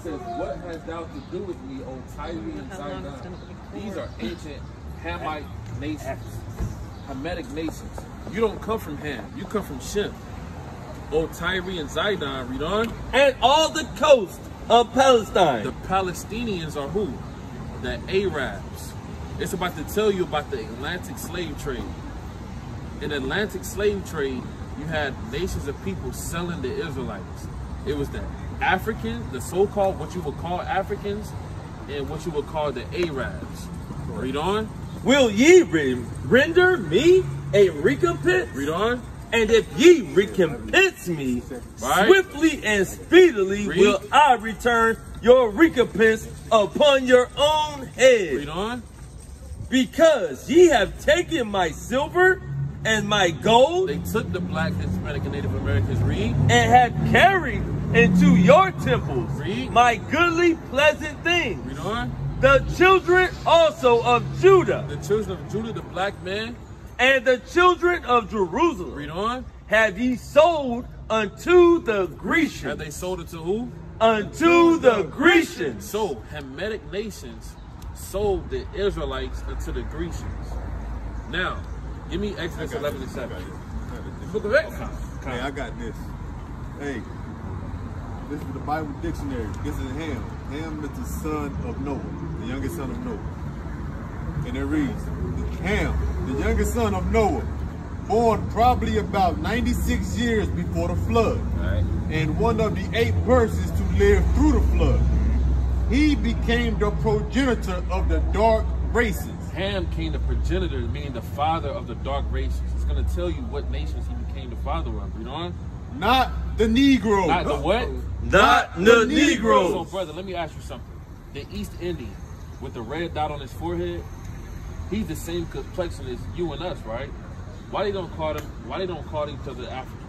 says, what has thou to do with me, O Tyre and Zidon? These are ancient Hamite nations, Hamitic nations. You don't come from Ham, you come from Shem. O Tyre and Zidon, read on. And all the coast of Palestine. The Palestinians are who? The Arabs. It's about to tell you about the Atlantic slave trade. In the Atlantic slave trade, you had nations of people selling the Israelites. It was the African, the so-called, what you would call Africans, and what you would call the Arabs. Read on. Will ye render me a recompense? Read on. And if ye recompense me, swiftly and speedily will I return your recompense upon your own head. Read on. Because ye have taken my silver and my gold. They took the black, Hispanic, and Native Americans. Read. And have carried into your temples. Read. My goodly pleasant things. Read on. The children also of Judah. The children of Judah, the black man. And the children of Jerusalem. Read on. Have ye sold unto the Grecians. Have they sold it to who? Unto the Grecians. So, Hamitic nations sold the Israelites unto the Grecians. Now, give me Exodus 11 and 7. Book of Exodus. Hey, I got this. Hey, this is the Bible dictionary. This is Ham. Ham is the son of Noah, the youngest son of Noah. And it reads, Ham, the youngest son of Noah, born probably about 96 years before the flood, and one of the 8 persons to live through the flood. He became the progenitor of the dark races. Ham came the progenitor, meaning the father of the dark races. It's going to tell you what nations he became the father of. Read on. Not the Negro. Not the what? Not the Negro. So, brother, let me ask you something. The East Indian with the red dot on his forehead, he's the same complexion as you and us, right? Why they don't call them? Why they don't call each other Africans?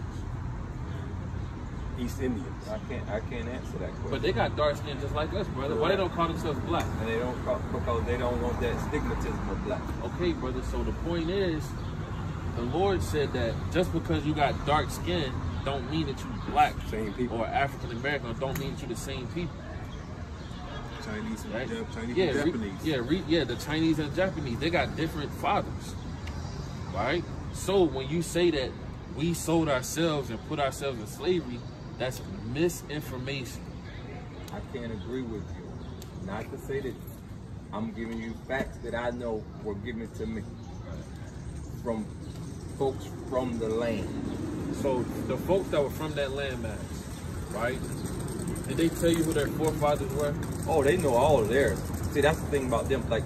East Indians. I can't answer that question. But they got dark skin just like us, brother. Why they don't call themselves black? And they don't call, because they don't want that stigmatism of black. Okay, brother. So the point is, the Lord said that just because you got dark skin, don't mean that you black, same people, or African American, or don't mean that you the same people. Chinese and right? Chinese and Japanese. Yeah, the Chinese and Japanese, they got different fathers, right? So when you say that we sold ourselves and put ourselves in slavery, that's misinformation. I can't agree with you. Not to say that I'm giving you facts that I know were given to me from folks from the land. So the folks that were from that landmass, right? Did they tell you who their forefathers were? Oh, they know all of theirs. See, that's the thing about them. Like,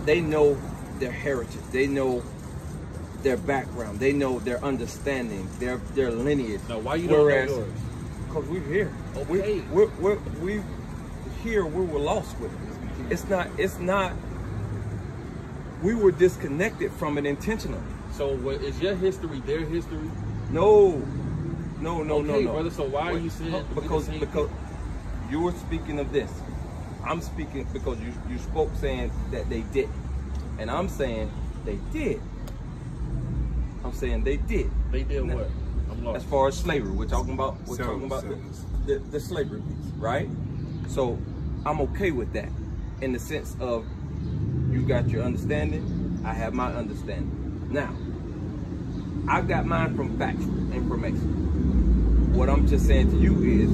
they know their heritage. They know their background. They know their understanding, their lineage. Now, why you don't know yours? Because we're here. Okay. We here. We were lost with it. It's not. We were disconnected from it intentionally. So, what is your history their history? No, okay, brother. So why are you saying? Because you were speaking of this. I'm speaking because you spoke saying that they didn't, and I'm saying they did. I'm saying they did. They did now, what? I'm lost. As far as slavery, we're talking about the slavery piece, right? So I'm okay with that, in the sense of you got your understanding, I have my understanding. Now, I got mine from factual information. What I'm just saying to you is,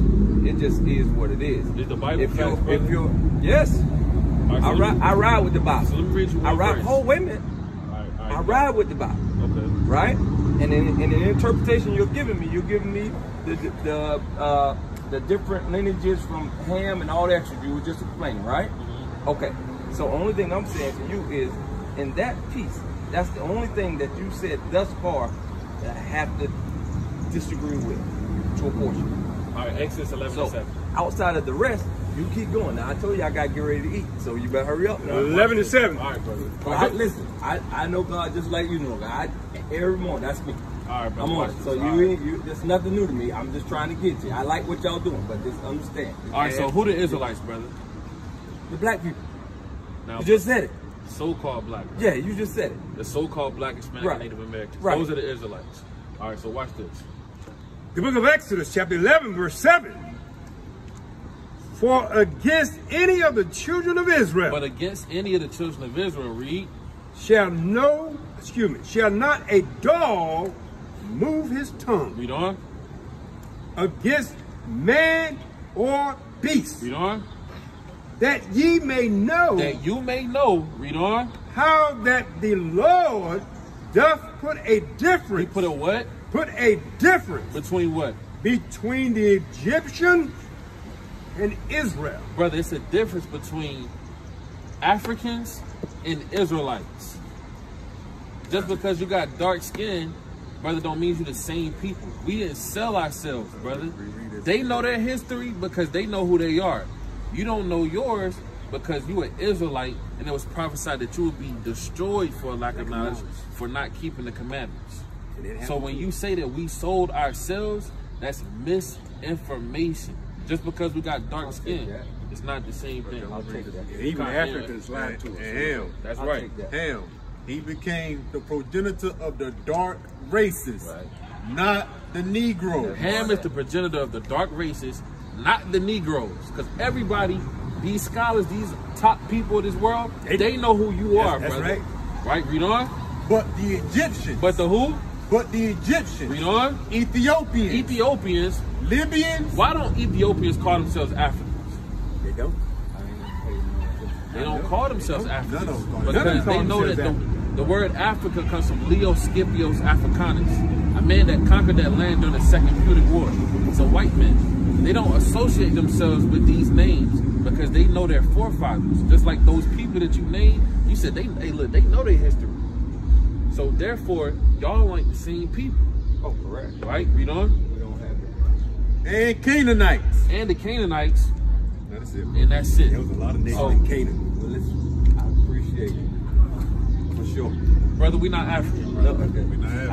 it just is what it is. Is the Bible yes, right, I ride with the Bible. So let me read you one verse. Oh, wait a minute. I ride with the Bible. Okay. Right? And in the interpretation you're giving me the different lineages from Ham and all that you were just explaining, right? Mm-hmm. Okay. So only thing I'm saying to you is, in that piece, that's the only thing that you said thus far that I have to disagree with to a portion. All right, Exodus 11 and 7. Outside of the rest, you keep going. Now, I told you I got to get ready to eat, so you better hurry up. Now. 11 and 7. All right, brother. Listen, I know God just like you know God. Every morning, that's me. All right, brother. I'm on it. So you there's nothing new to me. I'm just trying to get you. I like what y'all doing, but just understand. All right, so who the Israelites, brother? The black people. Now, you just said it. So-called black. Yeah, you just said it. The so-called black Hispanic and Native Americans. Right. Those are the Israelites. All right, so watch this. The book of Exodus, chapter 11, verse 7. For against any of the children of Israel, But against any of the children of Israel, read, shall not a dog move his tongue read on, against man or beast, read on, that ye may know that you may know, read on. how that the Lord doth put a difference. He put a what? Put a difference Between what? between the Egyptian and Israel. Brother, it's a difference between Africans and Israelites. Just because you got dark skin, brother, don't mean you're the same people. We didn't sell ourselves, brother. They know their history because they know who they are. You don't know yours because you an Israelite and it was prophesied that you would be destroyed for a lack of knowledge for not keeping the commandments. So when you say that we sold ourselves, that's misinformation. Just because we got dark skin, it's not the same thing. I'll take that. Even Africans lied to us. And him. That's I'll right. take that. Him. He became the progenitor of the dark races, not the Negroes. Ham is the progenitor of the dark races, not the Negroes. Because everybody, these scholars, these top people of this world, they know who you are, That's brother. right. Right, read on. But the Egyptians. But the who? But the Egyptians. Read on. Ethiopians. Ethiopians. Libyans. Why don't Ethiopians call themselves Africans? They don't. They don't call themselves Africans. None of them call Because they know that the word Africa comes from Leo Scipios Africanus, a man that conquered that land during the Second Punic War. It's a white man. They don't associate themselves with these names because they know their forefathers. Just like those people that you named, you said they know their history. So therefore, y'all ain't the same people. Oh, correct. Right? Read on. We don't have it. And Canaanites. And the Canaanites, That's it. and that's it. There was a lot of names So, in Canaan. Well, listen, I appreciate it. For sure. brother, we not African, brother. No,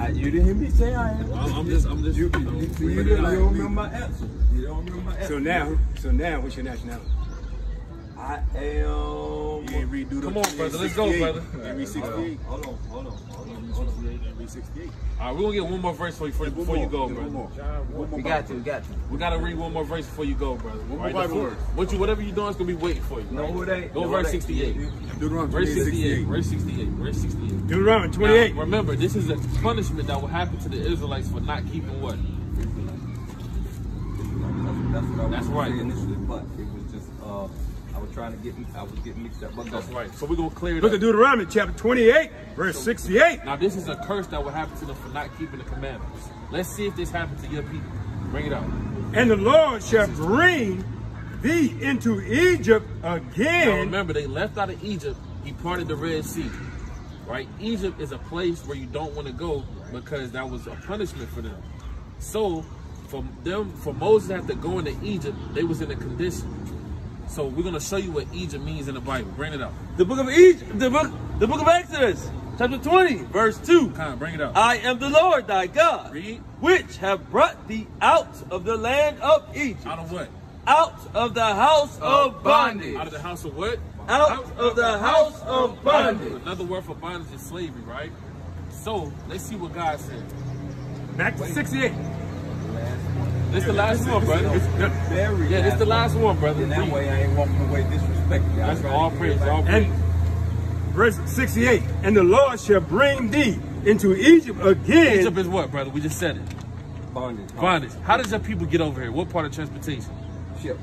okay. You didn't hear me say I am. I'm just. You don't remember my answer. You don't remember my answer. So now, what's your nationality? I am. You ain't read Come on, brother. Let's go, brother. You read 68. Hold on. Read 68. All right, we're gonna get one more verse for you before you go, brother. We got you. We gotta read one more verse before you go, brother. One more Right, Bible verse. Whatever you're doing, it's gonna be waiting for you. No, right? it ain't. Go No, verse it ain't. 68. Deuteronomy Verse 68. 68. Verse 68. Verse 68. Deuteronomy 28. Now, remember, this is a punishment that will happen to the Israelites for not keeping what? That's what I was That's gonna right. say initially, but it was just I was getting mixed up. But That's right. So we're gonna clear it Look up. at Deuteronomy chapter 28, verse 68. Now this is a curse that will happen to them for not keeping the commandments. Let's see if this happens to your people. Bring it out. And the Lord shall bring thee into Egypt Now again. remember, they left out of Egypt. He parted the Red Sea. Right? Egypt is a place where you don't want to go because that was a punishment for them. So for Moses to have to go into Egypt, they was in a condition. So we're gonna show you what Egypt means in the Bible. Bring it up. The book of Egypt, the book of Exodus, chapter 20, verse 2. Come on, bring it up. I am the Lord thy God, Read. which have brought thee out of the land of Egypt, Out of what? out of the house of bondage. Out of the house of what? Out of the house of bondage. Another word for bondage is slavery, right? So let's see what God said. Back to 68. This the last one, brother. Very Yeah, this the last one, brother. In that Read. way, I ain't walking away disrespectfully. That's all praise, all praise. And verse 68. And the Lord shall bring thee into Egypt again. Egypt is what, brother? We just said it. Bondage. Bondage. How does your people get over here? What part of transportation? Ship.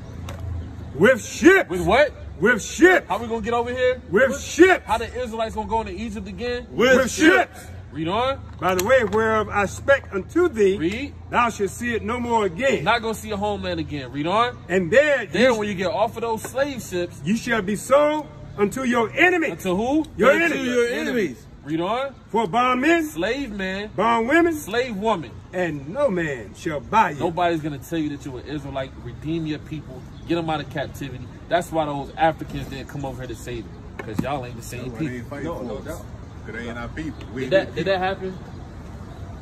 With ships. With what? With ships. How we gonna get over here? With ships. How the Israelites gonna go into Egypt again? With ships. Read on. By the way, whereof I spec unto thee, Read. thou shalt see it no more again. Not gonna see your homeland again. Read on. And there Then when you get off of those slave ships, you shall be sold unto your enemy. to who? Your To enemies. your enemies. Read on. For bondmen, Slave man, bondwomen, slave woman. and no man shall buy you. Nobody's gonna tell you that you're an Israelite. Redeem your people. Get them out of captivity. That's why those Africans didn't come over here to save them. Because y'all ain't the same They people. ain't fighting for us. Because they ain't our people. We Did that happen?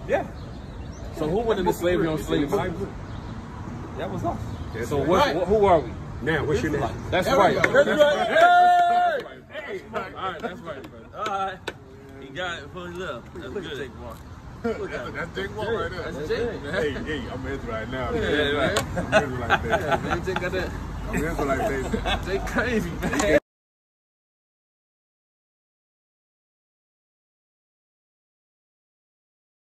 Yeah. So who went into slavery on slave ships? That was us. So who are we? Now, what's your name? That's right. That's right. Hey! All right, that's right, brother. All right. He got it for himself. That's good. That's Jake Wall right there. That's Jake. Hey, I'm Israelite now. Yeah, right. I'm Israelite there. Man, Jake got that. I'm Israelite, baby. They crazy, man.